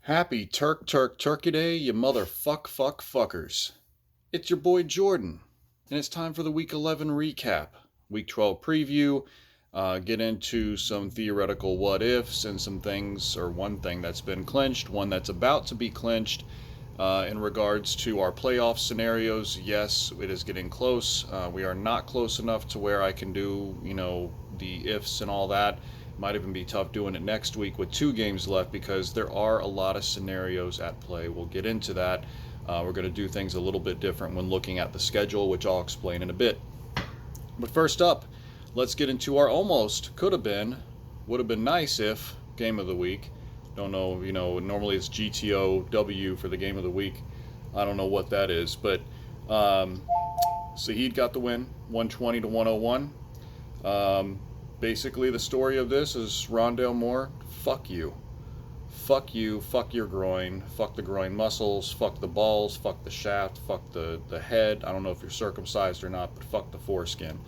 Happy Turkey Day, you fuckers. It's your boy Jordan, and it's time for the Week 11 recap. Week 12 preview, get into some theoretical what ifs and some things, or one thing that's been clinched, one that's about to be clinched. In regards to our playoff scenarios, yes, it is getting close. We are not close enough to where I can do, the ifs and all that. Might even be tough doing it next week with 2 games left because there are a lot of scenarios at play. We'll get into that. We're going to do things a little bit different when looking at the schedule, which I'll explain in a bit. But first up, let's get into our almost could have been, would have been nice if game of the week. Don't know, normally it's GTOW for the game of the week. I don't know what that is, but Saheed got the win, 120 to 101. Basically, the story of this is Rondale Moore, fuck you. Fuck you, fuck your groin, fuck the groin muscles, fuck the balls, fuck the shaft, fuck the head. I don't know if you're circumcised or not, but fuck the foreskin.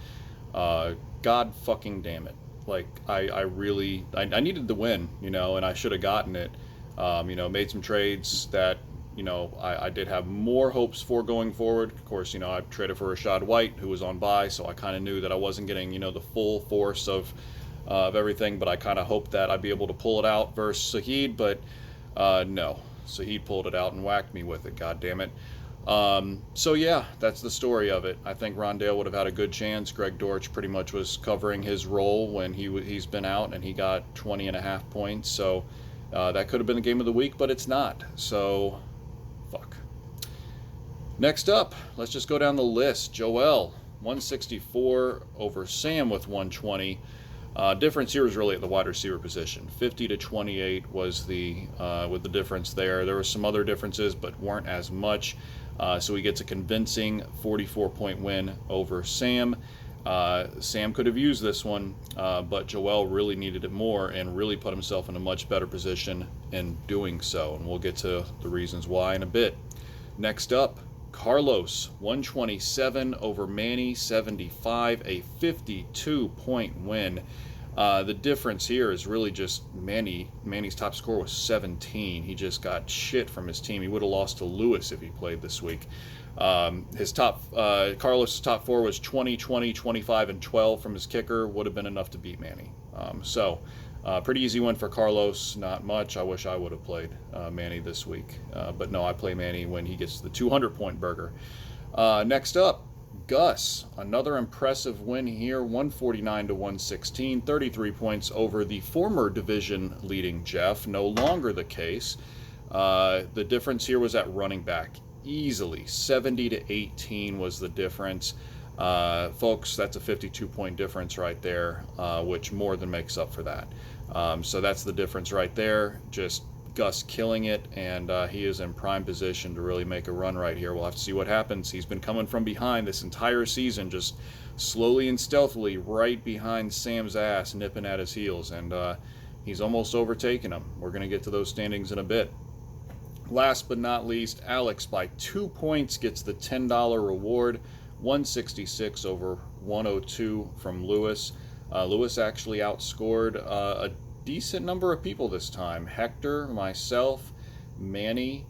God fucking damn it. Like, I really, I needed the win, and I should have gotten it. Made some trades that, I did have more hopes for going forward. Of course, I traded for Rachaad White, who was on bye, so I kind of knew that I wasn't getting, the full force of everything, but I kind of hoped that I'd be able to pull it out versus Saheed, but no. Saheed pulled it out and whacked me with it, god damn it. So yeah, that's the story of it. I think Rondale would have had a good chance. Greg Dortch pretty much was covering his role when he's been out, and he got 20.5 points, so that could have been the game of the week, but it's not, so fuck. Next up, let's just go down the list. Joel, 164 over Sam with 120. Difference here was really at the wide receiver position. 50 to 28 was with the difference there. There were some other differences, but weren't as much. So he gets a convincing 44-point win over Sam. Sam could have used this one, but Joel really needed it more and really put himself in a much better position in doing so. And we'll get to the reasons why in a bit. Next up, Carlos, 127 over Manny, 75, a 52-point win. The difference here is really just Manny's top score was 17. He just got shit from his team. He would have lost to Lewis if he played this week. Carlos' top four was 20, 20, 25, and 12 from his kicker. Would have been enough to beat Manny. Pretty easy win for Carlos. Not much. I wish I would have played Manny this week. But no, I play Manny when he gets the 200-point burger. Next up, Gus. Another impressive win here, 149 to 116, 33 points over the former division leading Jeff. No longer the case. The difference here was at running back. Easily 70 to 18 was the difference. Folks, that's a 52-point difference right there, which more than makes up for that. So that's the difference right there. Just Gus killing it, and he is in prime position to really make a run right here. We'll have to see what happens. He's been coming from behind this entire season, just slowly and stealthily right behind Sam's ass, nipping at his heels, and he's almost overtaken him. We're going to get to those standings in a bit. Last but not least, Alex by 2 points gets the $10 reward, 166 over 102 from Lewis. Lewis actually outscored a decent number of people this time. Hector, myself, Manny.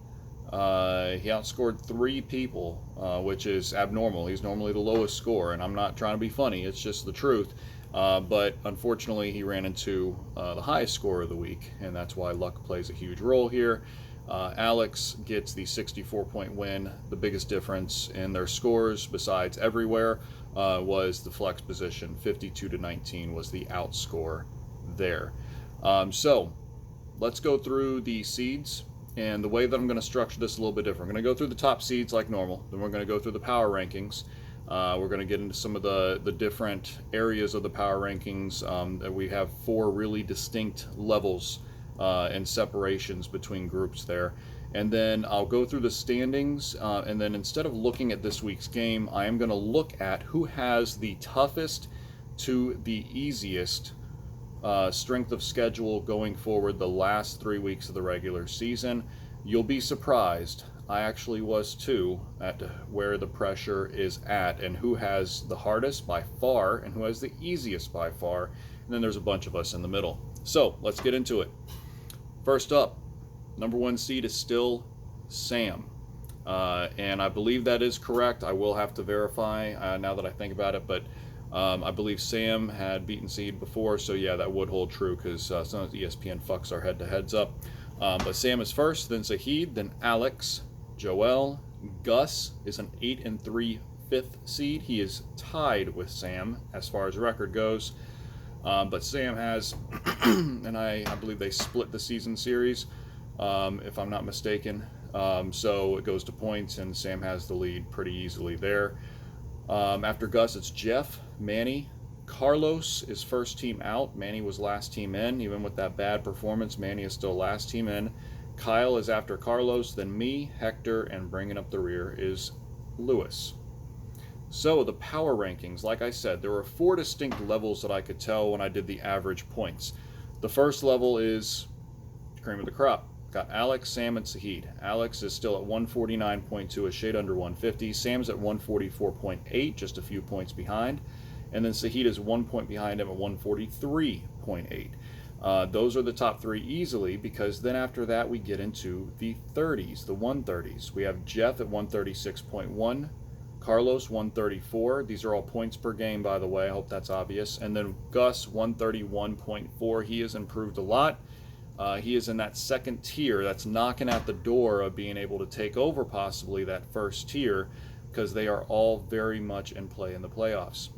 He outscored 3 people, which is abnormal. He's normally the lowest score, and I'm not trying to be funny. It's just the truth. But unfortunately, he ran into the highest score of the week, and that's why luck plays a huge role here. Alex gets the 64-point win. The biggest difference in their scores, besides everywhere, was the flex position. 52 to 19 was the outscore there. So let's go through the seeds, and the way that I'm going to structure this a little bit different. I'm going to go through the top seeds like normal. Then we're going to go through the power rankings. We're going to get into some of the different areas of the power rankings. That we have 4 really distinct levels and separations between groups there. And then I'll go through the standings, and then instead of looking at this week's game, I am going to look at who has the toughest to the easiest strength of schedule going forward the last 3 weeks of the regular season. You'll be surprised. I actually was too, at where the pressure is at and who has the hardest by far and who has the easiest by far. And then there's a bunch of us in the middle. So let's get into it. First up, Number 1 seed is still Sam. And I believe that is correct. I will have to verify now that I think about it, but I believe Sam had beaten Seed before, so yeah, that would hold true because sometimes ESPN fucks our head-to-heads up. But Sam is first, then Zahid, then Alex, Joel, Gus is an 8-3 fifth seed. He is tied with Sam as far as record goes. But Sam has, and I believe they split the season series, if I'm not mistaken. So it goes to points, and Sam has the lead pretty easily there. After Gus, it's Jeff, Manny. Carlos is first team out. Manny was last team in. Even with that bad performance, Manny is still last team in. Kyle is after Carlos, then me, Hector, and bringing up the rear is Lewis. So the power rankings, like I said, there were 4 distinct levels that I could tell when I did the average points. The first level is cream of the crop. Got Alex, Sam, and Zahid. Alex is still at 149.2, a shade under 150. Sam's at 144.8, just a few points behind. And then Zahid is 1 point behind him at 143.8. Those are the top 3 easily, because then after that we get into the 30s, the 130s. We have Jeff at 136.1, Carlos 134. These are all points per game, by the way. I hope that's obvious. And then Gus 131.4. He has improved a lot. He is in that second tier that's knocking at the door of being able to take over possibly that first tier, because they are all very much in play in the playoffs.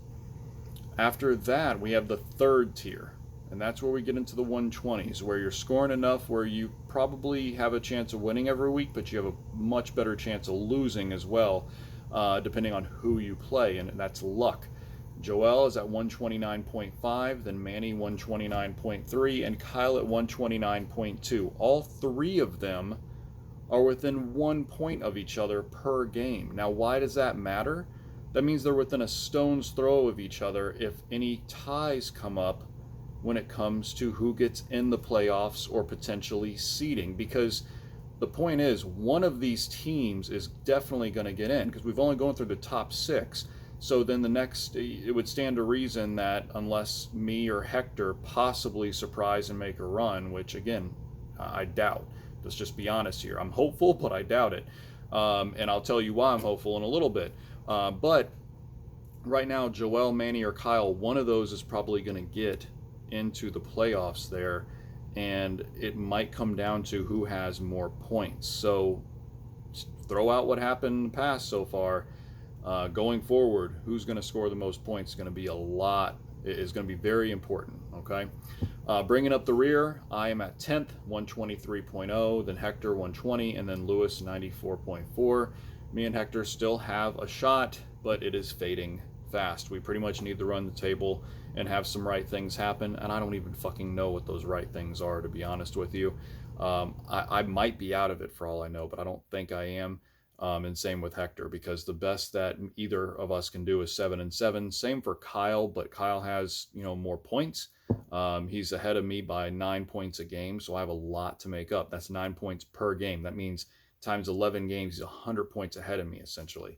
After that, we have the third tier, and that's where we get into the 120s, where you're scoring enough where you probably have a chance of winning every week, but you have a much better chance of losing as well, depending on who you play, and that's luck. Joel is at 129.5, then Manny 129.3, and Kyle at 129.2. All 3 of them are within 1 point of each other per game. Now, why does that matter? That means they're within a stone's throw of each other if any ties come up when it comes to who gets in the playoffs or potentially seeding. Because the point is, one of these teams is definitely going to get in, because we've only gone through the top 6. So then the next, it would stand to reason that unless me or Hector possibly surprise and make a run, which again, I doubt. Let's just be honest here. I'm hopeful, but I doubt it. And I'll tell you why I'm hopeful in a little bit. But right now, Joel, Manny, or Kyle, one of those is probably going to get into the playoffs there. And it might come down to who has more points. So throw out what happened in the past so far. Going forward, who's going to score the most points is going to be is going to be very important, okay? Bringing up the rear, I am at 10th, 123.0, then Hector 120, and then Lewis 94.4. Me and Hector still have a shot, but it is fading fast. We pretty much need to run the table and have some right things happen, and I don't even fucking know what those right things are, to be honest with you. I might be out of it for all I know, but I don't think I am. And same with Hector, because the best that either of us can do is 7-7. Same for Kyle, but Kyle has, more points. He's ahead of me by 9 points a game, so I have a lot to make up. That's 9 points per game. That means times 11 games, he's 100 points ahead of me, essentially.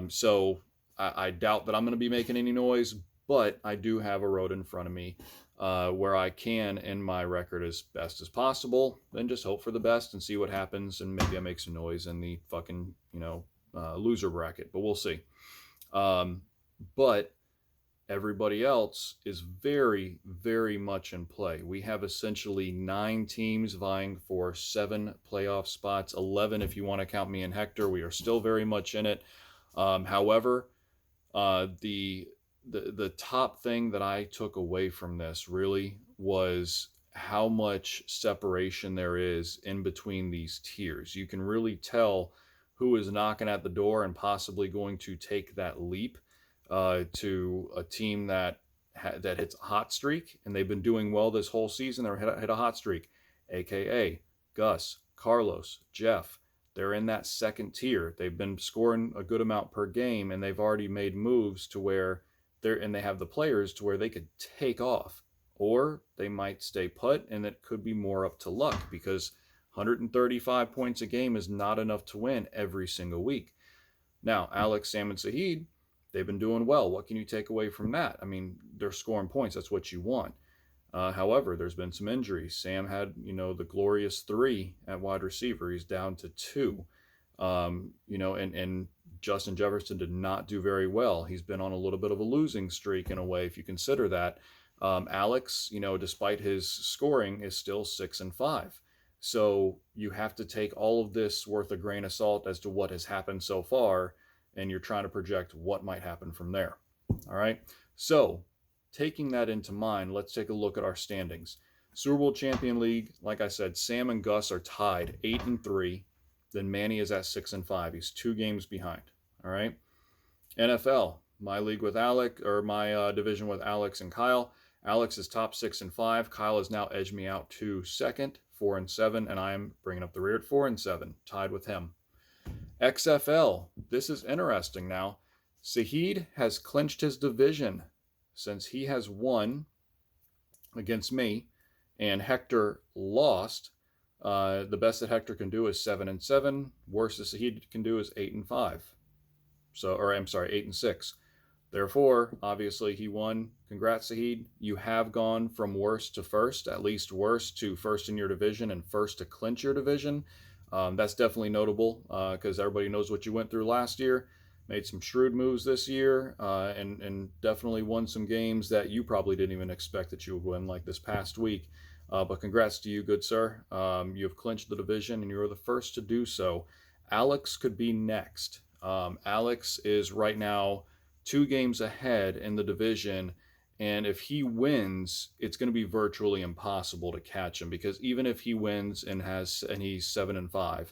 So I doubt that I'm going to be making any noise, but I do have a road in front of me where I can end my record as best as possible, then just hope for the best and see what happens, and maybe I make some noise in the fucking, loser bracket, but we'll see. But everybody else is very, very much in play. We have essentially 9 teams vying for 7 playoff spots, 11 if you want to count me and Hector. We are still very much in it. However, the top thing that I took away from this really was how much separation there is in between these tiers. You can really tell who is knocking at the door and possibly going to take that leap to a team that hits a hot streak, and they've been doing well this whole season. They're hit a hot streak, aka Gus, Carlos, Jeff. They're in that second tier. They've been scoring a good amount per game, and they've already made moves to where they have the players to where they could take off, or they might stay put, and it could be more up to luck, because 135 points a game is not enough to win every single week. Now, Alex, Sam, and Zahid, they've been doing well. What can you take away from that? I mean, they're scoring points. That's what you want. However, there's been some injuries. Sam had, the glorious 3 at wide receiver. He's down to 2. And Justin Jefferson did not do very well. He's been on a little bit of a losing streak in a way, if you consider that. Alex, despite his scoring, is still 6-5. So you have to take all of this with a grain of salt as to what has happened so far, and you're trying to project what might happen from there. All right. So taking that into mind, let's take a look at our standings. Super Bowl Champion League, like I said, Sam and Gus are tied 8-3. Then Manny is at 6-5. He's 2 games behind. All right. NFL, my league with Alec, or my division with Alex and Kyle. Alex is top 6-5. Kyle has now edged me out to second, 4-7, and I am bringing up the rear at 4-7, tied with him. XFL, this is interesting now. Sahid has clinched his division since he has won against me, and Hector lost. The best that Hector can do is 7-7. Worst that Sahid can do is 8-5. I'm sorry, 8-6. Therefore, obviously, he won. Congrats, Sahid. You have gone from worst to first, at least worst to first in your division and first to clinch your division. That's definitely notable because everybody knows what you went through last year. Made some shrewd moves this year and definitely won some games that you probably didn't even expect that you would win, like this past week. But congrats to you, good sir. You have clinched the division and you are the first to do so. Alex could be next. Alex is right now 2 games ahead in the division, and if he wins, it's going to be virtually impossible to catch him, because even if he wins and he's 7-5,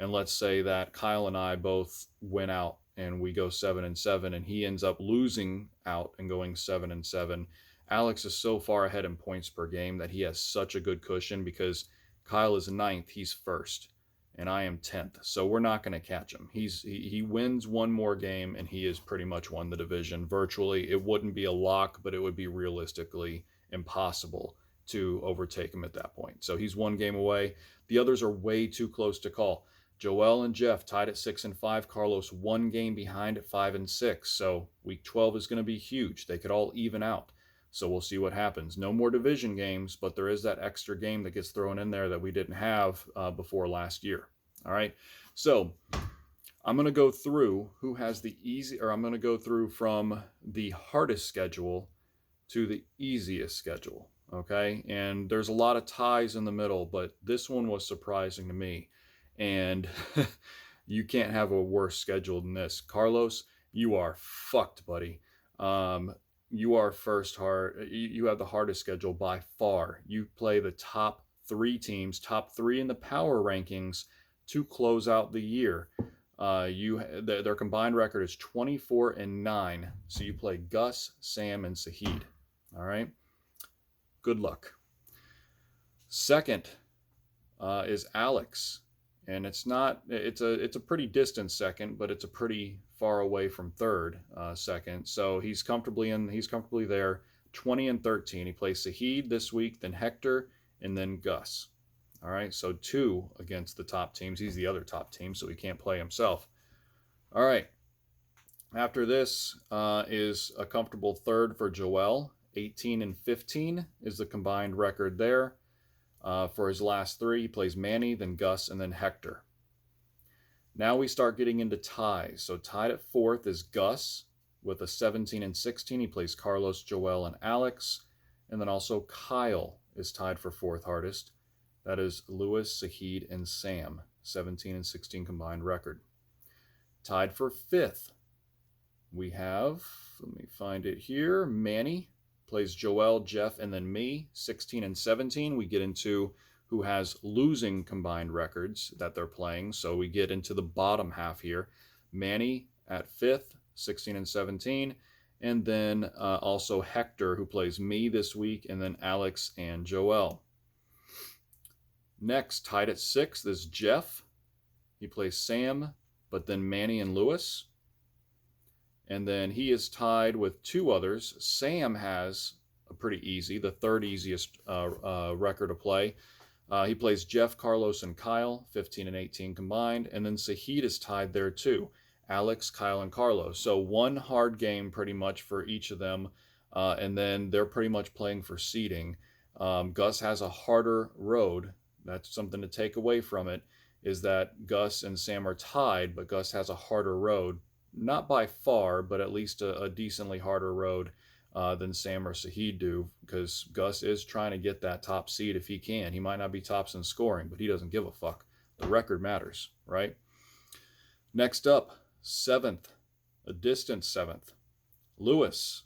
and let's say that Kyle and I both win out and we go 7-7, and he ends up losing out and going 7-7, Alex is so far ahead in points per game that he has such a good cushion, because Kyle is 9th, he's 1st. And I am 10th, so we're not going to catch him. He wins one more game, and he has pretty much won the division. Virtually, it wouldn't be a lock, but it would be realistically impossible to overtake him at that point. So he's 1 game away. The others are way too close to call. Joel and Jeff tied at 6-5. Carlos 1 game behind at 5-6. So week 12 is going to be huge. They could all even out. So we'll see what happens. No more division games, but there is that extra game that gets thrown in there that we didn't have before last year. All right. So I'm going to go through who has the I'm going to go through from the hardest schedule to the easiest schedule. Okay. And there's a lot of ties in the middle, but this one was surprising to me. And you can't have a worse schedule than this. Carlos, you are fucked, buddy. You are you have the hardest schedule by far. You play the top 3 teams, top 3 in the power rankings to close out the year. Their combined record is 24-9. So you play Gus, Sam, and Sahid. All right. Good luck. Second is Alex, and it's a pretty distant second, but it's a pretty far away from third second. So he's comfortably there, 20-13. He plays Sahid this week, then Hector, and then Gus. All right, so 2 against the top teams. He's the other top team, so he can't play himself. All right. After this is a comfortable third for Joel. 18-15 is the combined record there. For his last 3, he plays Manny, then Gus, and then Hector. Now we start getting into ties. So tied at 4th is Gus with a 17-16. He plays Carlos, Joel, and Alex. And then also Kyle is tied for 4th hardest. That is Lewis, Sahid, and Sam. 17-16 combined record. Tied for 5th, we have, let me find it here, Manny plays Joel, Jeff, and then me. 16-17. We get into who has losing combined records that they're playing. So we get into the bottom half here. Manny at 5th, 16-17. And then also Hector, who plays me this week, and then Alex and Joel. Next, tied at 6th is Jeff. He plays Sam, but then Manny and Lewis. And then he is tied with 2 others. Sam has a pretty easy, the 3rd easiest record to play. He plays Jeff, Carlos, and Kyle, 15-18 combined. And then Sahid is tied there too. Alex, Kyle, and Carlos. So 1 hard game pretty much for each of them. And then they're pretty much playing for seeding. Gus has a harder road. That's something to take away from it, is that Gus and Sam are tied, but Gus has a harder road. Not by far, but at least a decently harder road than Sam or Saheed do, because Gus is trying to get that top seed if he can. He might not be tops in scoring, but he doesn't give a fuck. The record matters, right? Next up, seventh, a distant seventh. Lewis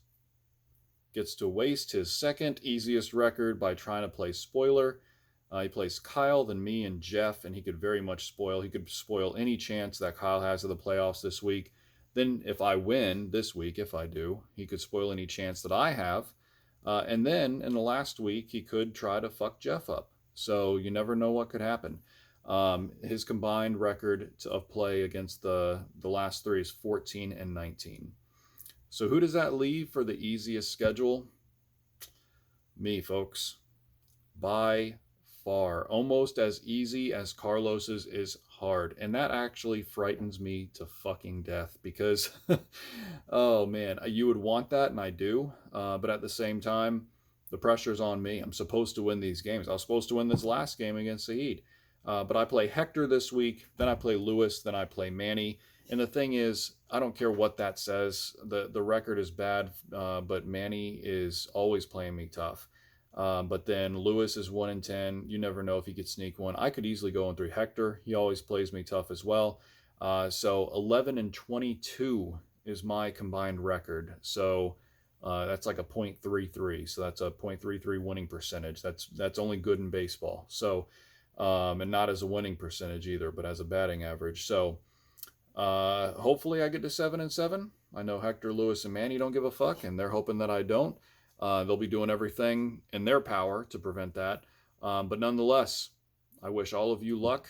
gets to waste his second easiest record by trying to play spoiler. He plays Kyle, then me and Jeff, and he could very much spoil. He could spoil any chance that Kyle has of the playoffs this week. Then if I win this week, if I do, he could spoil any chance that I have. And then in the last week, he could try to fuck Jeff up. So you never know what could happen. His combined record of play against the last three is 14 and 19. So who does that leave for the easiest schedule? Me, folks. By far. Almost as easy as Carlos's is hard. And that actually frightens me to fucking death because, oh man, you would want that, and I do. But at the same time, the pressure's on me. I'm supposed to win these games. I was supposed to win this last game against Saeed. But I play Hector this week, then I play Lewis, then I play Manny. And the thing is, I don't care what that says. The record is bad, but Manny is always playing me tough. But then Lewis is 1-10. You never know if he could sneak one. I could easily go in through Hector. He always plays me tough as well. So 11 and 22 is my combined record. So that's like a .33. So that's a .33 winning percentage. That's only good in baseball. So and not as a winning percentage either, but as a batting average. So hopefully I get to 7-7. I know Hector, Lewis, and Manny don't give a fuck, and they're hoping that I don't. They'll be doing everything in their power to prevent that. But nonetheless, I wish all of you luck.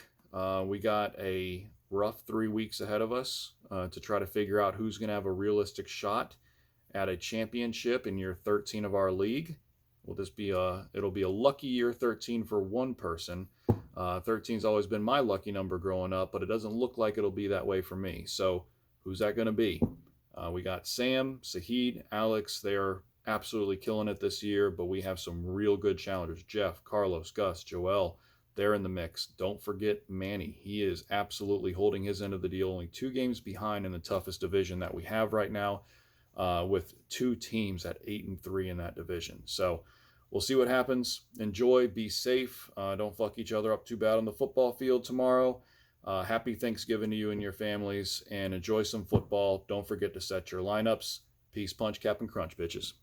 We got a rough 3 weeks ahead of us to try to figure out who's going to have a realistic shot at a championship in year 13 of our league. It'll be a lucky year 13 for one person. 13's always been my lucky number growing up, but it doesn't look like it'll be that way for me. So who's that going to be? We got Sam, Saheed, Alex. They are absolutely killing it this year, but we have some real good challengers. Jeff, Carlos, Gus, Joel, they're in the mix. Don't forget Manny. He is absolutely holding his end of the deal, only 2 games behind in the toughest division that we have right now, with 2 teams at 8-3 in that division. So we'll see what happens. Enjoy, be safe. Don't fuck each other up too bad on the football field tomorrow. Happy Thanksgiving to you and your families, and enjoy some football. Don't forget to set your lineups. Peace, punch, cap, and crunch, bitches.